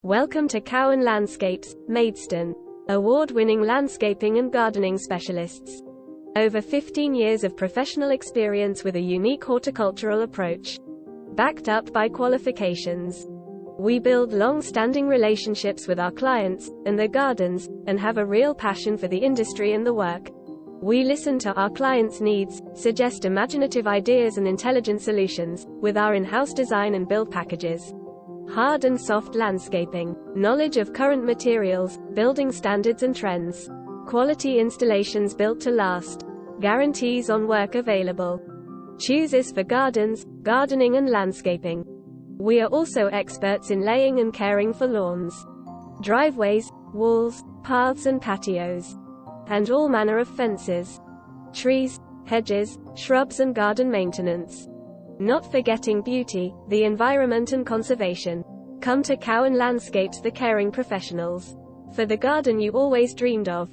Welcome to Cowen Landscapes, Maidstone. Award-winning landscaping and gardening specialists. Over 15 years of professional experience with a unique horticultural approach. Backed up by qualifications. We build long-standing relationships with our clients, and their gardens, and have a real passion for the industry and the work. We listen to our clients' needs, suggest imaginative ideas and intelligent solutions, with our in-house design and build packages. Hard and soft landscaping. Knowledge of current materials, building standards and trends. Quality installations built to last. Guarantees on work available. Choose us for gardens, gardening and landscaping. We are also experts in laying and caring for lawns, driveways, walls, paths and patios, and all manner of fences, trees, hedges, shrubs and garden maintenance. Not forgetting beauty, the environment and conservation. Come to Cowen Landscapes, the caring professionals, for the garden you always dreamed of.